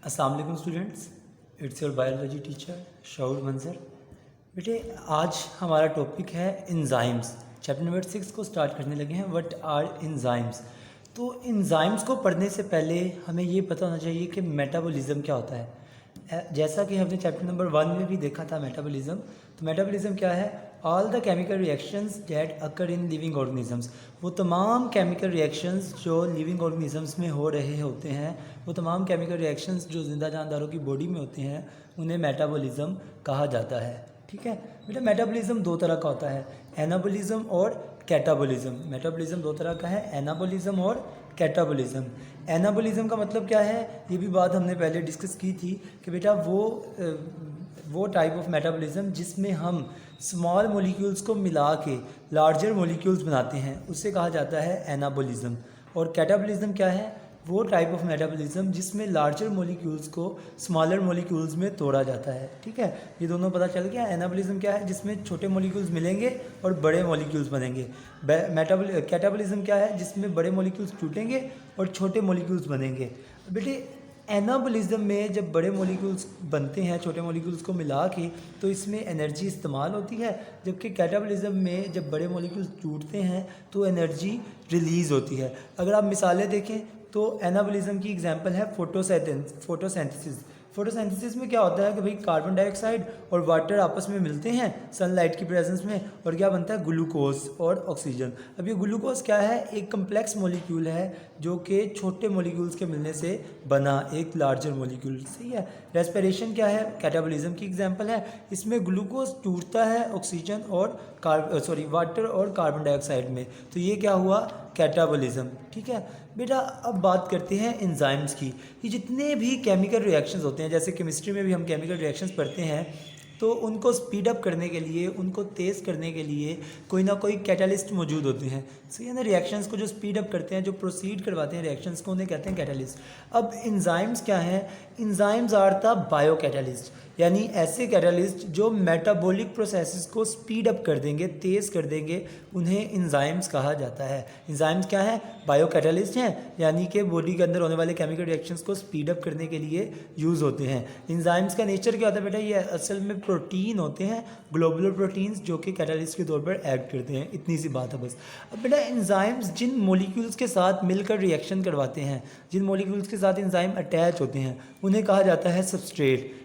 अस्सलाम वालेकुम students, it's your biology teacher Shaoor Manzar. बेटे आज हमारा टॉपिक है इंजाइम्स। चैप्टर नंबर 6 को स्टार्ट करने लगे हैं। What are enzymes. तो इंजाइम्स को पढ़ने से पहले हमें ये पता होना चाहिए कि मेटाबॉलिज्म क्या होता है। जैसा कि हमने चैप्टर नंबर 1 में भी देखा था मेटाबॉलिज्म। तो मेटाबॉलिज्म क्या है? All the chemical reactions that occur in living organisms. वो तमाम केमिकल रिएक्शंस जो लिविंग ऑर्गेनिजम्स में हो रहे होते हैं, वो तमाम केमिकल रिएक्शंस जो जिंदा जानदारों की बॉडी में होते हैं, उन्हें मेटाबॉलिज्म कहा जाता है। ठीक है बेटा, मेटाबॉलिज्म दो तरह का होता है, एनाबॉलिज्म और कैटाबॉलिज्म। मेटाबॉलिज्म दो तरह का है, एनाबॉलिज्म और कैटाबॉलिज्म। एनाबॉलिज्म का मतलब क्या है, ये भी बात हमने पहले डिस्कस की थी कि बेटा वो टाइप ऑफ मेटाबॉलिज्म जिसमें हम स्मॉल मॉलिक्यूल्स को मिला के लार्जर मॉलिक्यूल्स बनाते हैं, उसे कहा जाता है एनाबॉलिज्म। और कैटाबॉलिज्म क्या है? वो टाइप ऑफ मेटाबॉलिज्म जिसमें लार्जर मॉलिक्यूल्स को स्मॉलर मॉलिक्यूल्स में तोड़ा जाता है। ठीक है, ये दोनों पता चल गया। एनाबॉलिज्म क्या है? जिसमें छोटे मॉलिक्यूल्स मिलेंगे और बड़े मॉलिक्यूल्स बनेंगे। कैटाबॉलिज्म क्या है? जिसमें बड़े मॉलिक्यूल्स टूटेंगे और छोटे मॉलिक्यूल्स बनेंगे। बेटे, एनाबॉलिज्म में जब बड़े मॉलिक्यूल्स बनते हैं छोटे मॉलिक्यूल्स को मिला के, तो इसमें एनर्जी इस्तेमाल होती है, जबकि कैटाबॉलिज्म में जब बड़े मॉलिक्यूल्स टूटते हैं तो एनर्जी रिलीज़ होती है। अगर आप मिसालें देखें तो एनाबॉलिज्म की एग्जांपल है फोटोसिंथेसिस। फोटोसिंथेसिस में क्या होता है कि भाई कार्बन डाइऑक्साइड और वाटर आपस में मिलते हैं सनलाइट की प्रेजेंस में, और क्या बनता है? ग्लूकोज और ऑक्सीजन। अब ये ग्लूकोज क्या है? एक कम्प्लेक्स मॉलिक्यूल है जो कि छोटे मॉलिक्यूल्स के मिलने से बना एक लार्जर मॉलिक्यूल। सही है। रेस्पिरेशन क्या है? कैटाबॉलिज्म की एग्जांपल है। इसमें ग्लूकोज टूटता है ऑक्सीजन और वाटर और कार्बन डाइऑक्साइड में, तो ये क्या हुआ? कैटाबॉलिज्म। ठीक है बेटा, अब बात करते हैं एंजाइम्स की। ये जितने भी केमिकल रिएक्शंस होते हैं, जैसे केमिस्ट्री में भी हम केमिकल रिएक्शंस पढ़ते हैं, तो उनको स्पीड अप करने के लिए, उनको तेज़ करने के लिए कोई ना कोई कैटलिस्ट मौजूद होते हैं। सही है ना। रिएक्शंस को जो स्पीड अप करते हैं, जो प्रोसीड करवाते हैं रिएक्शंस को, उन्हें कहते हैं कैटलिस्ट। अब एंजाइम्स क्या हैं? Enzymes are the bio catalyst, यानी ऐसे कैटलिस्ट जो मेटाबॉलिक प्रोसेसेस को स्पीड अप कर देंगे, तेज़ कर देंगे, उन्हें एंजाइम्स कहा जाता है। एंजाइम्स क्या है? बायो कैटलिस्ट हैं, यानी कि बॉडी के अंदर होने वाले केमिकल रिएक्शंस को स्पीड अप करने के लिए यूज़ होते हैं। एंजाइम्स का नेचर क्या होता है बेटा? ये असल में प्रोटीन होते हैं, ग्लोबुलर प्रोटीन्स, जो कि कैटलिस्ट के तौर पर एक्ट करते हैं। इतनी सी बात है बस। अब बेटा, एंजाइम्स जिन मॉलिक्यूल्स के साथ मिलकर रिएक्शन करवाते हैं, जिन मॉलिक्यूल्स के साथ एंजाइम अटैच होते हैं, उन्हें कहा जाता है सबस्ट्रेट।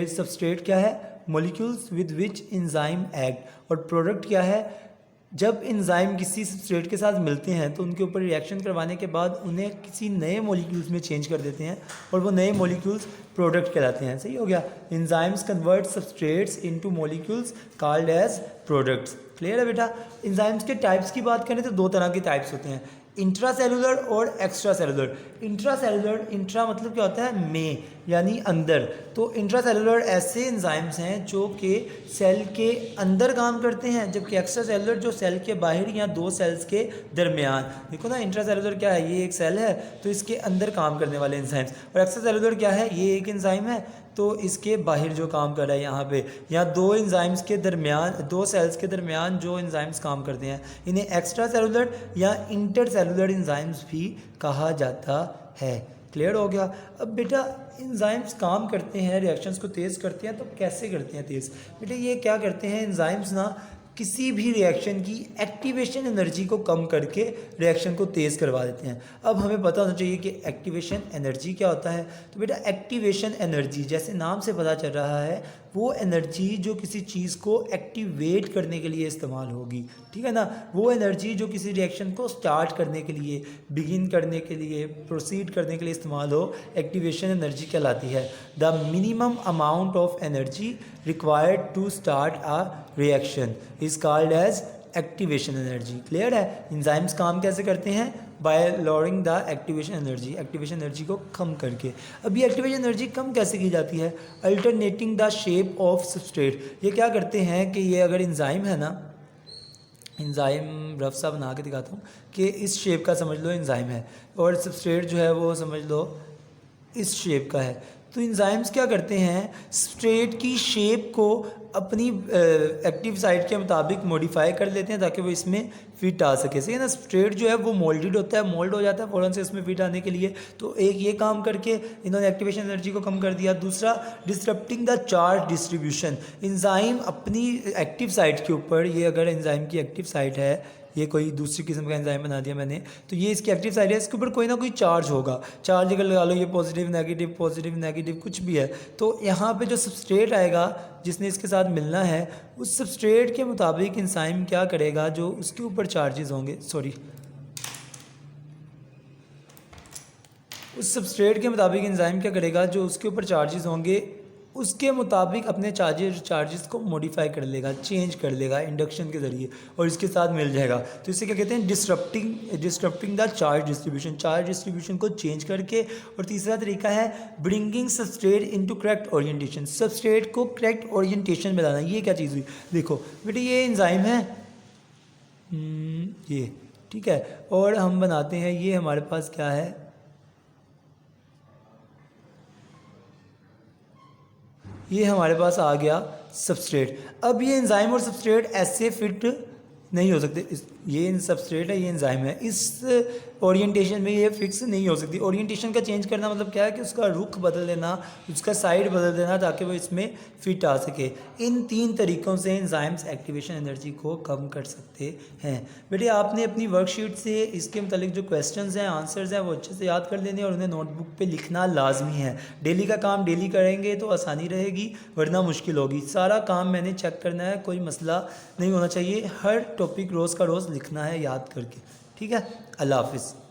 सबस्ट्रेट क्या है? Molecules with which enzyme act. और प्रोडक्ट क्या है? जब एंजाइम किसी सबस्ट्रेट के साथ मिलते हैं तो उनके ऊपर रिएक्शन करवाने के बाद उन्हें किसी नए मॉलिक्यूल्स में चेंज कर देते हैं, और वो नए मॉलिक्यूल्स प्रोडक्ट कहलाते हैं। सही हो गया। Enzymes convert substrates into molecules called as products. Clear है बेटा। एंजाइम्स के टाइप्स की बात करें तो दो तरह के टाइप्स होते हैं, इंट्रासेलुलर और एक्स्ट्रा सेलुलर। इंट्रा मतलब क्या होता है? में, यानी अंदर। तो इंट्रासेलुलर ऐसे एंजाइम्स हैं जो कि सेल के अंदर काम करते हैं, जबकि एक्स्ट्रा सेलुलर जो सेल के बाहर या दो सेल्स के दरमियान। देखो ना, इंट्रासेलुलर क्या है? ये एक सेल है तो इसके अंदर काम करने वाले एंजाइम्स। और एक्स्ट्रा सेलुलर क्या है? ये एक एंजाइम है तो इसके बाहर जो काम कर रहा है यहाँ पे, या दो एंजाइम्स के दरमियान, दो सेल्स के दरमियान जो एंजाइम्स काम करते हैं, इन्हें एक्स्ट्रा सेलुलर या इंटर सेलुलर एंजाइम्स भी कहा जाता है। क्लियर हो गया। अब बेटा, एंजाइम्स काम करते हैं, रिएक्शंस को तेज़ करते हैं, तो कैसे करते हैं तेज़? बेटा, ये क्या करते हैं एंजाइम्स ना, किसी भी रिएक्शन की एक्टिवेशन एनर्जी को कम करके रिएक्शन को तेज़ करवा देते हैं। अब हमें पता होना चाहिए कि एक्टिवेशन एनर्जी क्या होता है। तो बेटा, एक्टिवेशन एनर्जी जैसे नाम से पता चल रहा है, वो एनर्जी जो किसी चीज़ को एक्टिवेट करने के लिए इस्तेमाल होगी। ठीक है ना। वो एनर्जी जो किसी रिएक्शन को स्टार्ट करने के लिए, बिगिन करने के लिए, प्रोसीड करने के लिए इस्तेमाल हो, एक्टिवेशन एनर्जी कहलाती है। The minimum amount of energy required to start a reaction is called as activation energy. Clear है। एंजाइम्स काम कैसे करते हैं? By lowering the activation energy को कम करके। अब ये एक्टिवेशन एनर्जी कम कैसे की जाती है? Alternating the shape of substrate. ये क्या करते हैं कि ये अगर एंजाइम है ना, एंजाइम रफ सा बना के दिखाता हूँ कि इस शेप का समझ लो एंजाइम है, और सबस्ट्रेट जो है वो समझ लो इस शेप का है। तो इंजाइम्स क्या करते हैं, सब्सट्रेट की शेप को अपनी एक्टिव साइट के मुताबिक मॉडिफाई कर लेते हैं ताकि वो इसमें फिट आ सके। सही है ना। सब्सट्रेट जो है वो मोल्डेड होता है, मोल्ड हो जाता है फ़ौरन से इसमें फिट आने के लिए। तो एक ये काम करके इन्होंने एक्टिवेशन एनर्जी को कम कर दिया। दूसरा, disrupting the charge distribution. Enzyme अपनी एक्टिव साइट के ऊपर, ये अगर इंजाइम की एक्टिव साइट है, ये कोई दूसरी किस्म का एंजाइम बना दिया मैंने, तो ये इसकी एक्टिव साइड है, इसके ऊपर कोई ना कोई चार्ज होगा। चार्ज अगर लगा लो, ये पॉजिटिव नेगेटिव कुछ भी है, तो यहाँ पे जो सबस्ट्रेट आएगा जिसने इसके साथ मिलना है, उस सबस्ट्रेट के मुताबिक एंजाइम क्या करेगा, जो उसके ऊपर चार्जेस होंगे, उस सबस्ट्रेट के मुताबिक एंजाइम क्या करेगा, जो उसके ऊपर चार्जेस होंगे उसके मुताबिक अपने चार्जेस को मॉडिफाई कर लेगा, चेंज कर लेगा इंडक्शन के ज़रिए, और इसके साथ मिल जाएगा। तो इसे क्या कहते हैं, डिस्टरप्टिंग द चार्ज डिस्ट्रीब्यूशन को चेंज करके। और तीसरा तरीका है bringing substrate into correct orientation, substrate को करेक्ट ओरिएंटेशन में लाना। ये क्या चीज़ हुई, देखो बेटे ये एंजाइम है, ये ठीक है, और हम बनाते हैं, ये हमारे पास क्या है, ये हमारे पास आ गया सबस्ट्रेट। अब ये एंजाइम और सबस्ट्रेट ऐसे फिट नहीं हो सकते, ये सबस्ट्रेट है, ये एंजाइम है, इस ओरिएंटेशन में ये फिक्स नहीं हो सकती। ओरिएंटेशन का चेंज करना मतलब क्या है कि उसका रुख बदल देना, उसका साइड बदल देना, ताकि वो इसमें फिट आ सके। इन 3 तरीक़ों से एंजाइम्स एक्टिवेशन एनर्जी को कम कर सकते हैं। बेटे आपने अपनी वर्कशीट से इसके मतलब जो क्वेश्चंस हैं, आंसर्स हैं, वो अच्छे से याद कर लेने और उन्हें नोटबुक पे लिखना लाजमी है। डेली का काम डेली करेंगे तो आसानी रहेगी, वरना मुश्किल होगी। सारा काम मैंने चेक करना है, कोई मसला नहीं होना चाहिए। हर टॉपिक रोज़ का रोज़ लिखना है याद करके। ठीक है, अल्लाह हाफिज़।